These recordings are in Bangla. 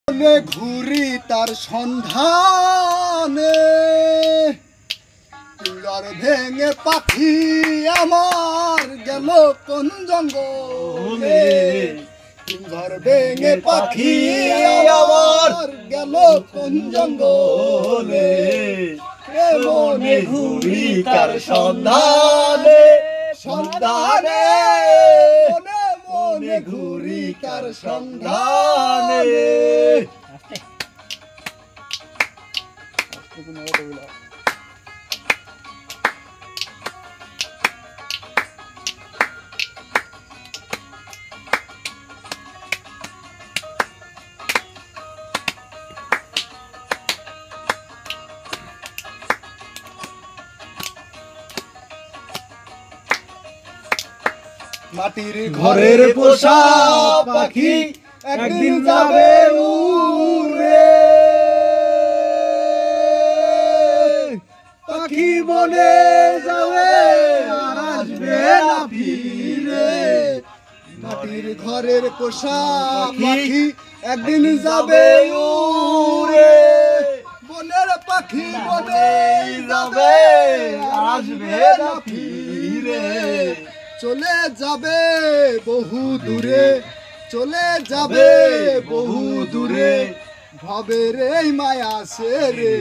ঘুরি তার সন্ধানে, পিঞ্জর ভেঙে পাখি আমার গেল কোন জঙ্গলে। পিঞ্জর ভেঙে পাখি আমার গেল কোন জঙ্গলে। মনে ঘুরি তার সন্ধানে, সন্ধানে মনে ঘুরি তার সন্ধানে। মাটির ঘরের পোষা পাখি একদিন যাবে উড়ে। পাখি বনে যাবে আর আসবে না ফিরে। মাটির ঘরের পোষা পাখি একদিন যাবে উড়ে। বনের পাখি বনে যাবে আসবে না ফিরে। চলে যাবে বহু দূরে, চলে যাবে বহু দূরে। ভবের এই মায়া সে রে,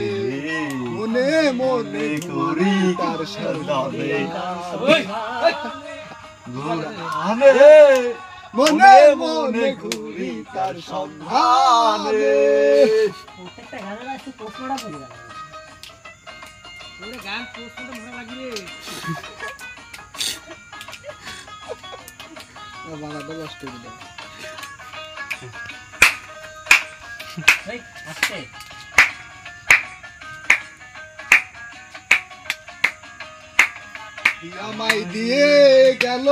মনে মনে ঘুরি তার সন্ধানে। মনে মনে ঘুরি তার সন্ধানে। প্রত্যেকটা গানের একটু প্রশ্নটা করে গেল। গান প্রশ্নটা মনে লাগিয়ে বাংলাটা নষ্ট করে দাও। আস্তে আমায় দিয়ে গেল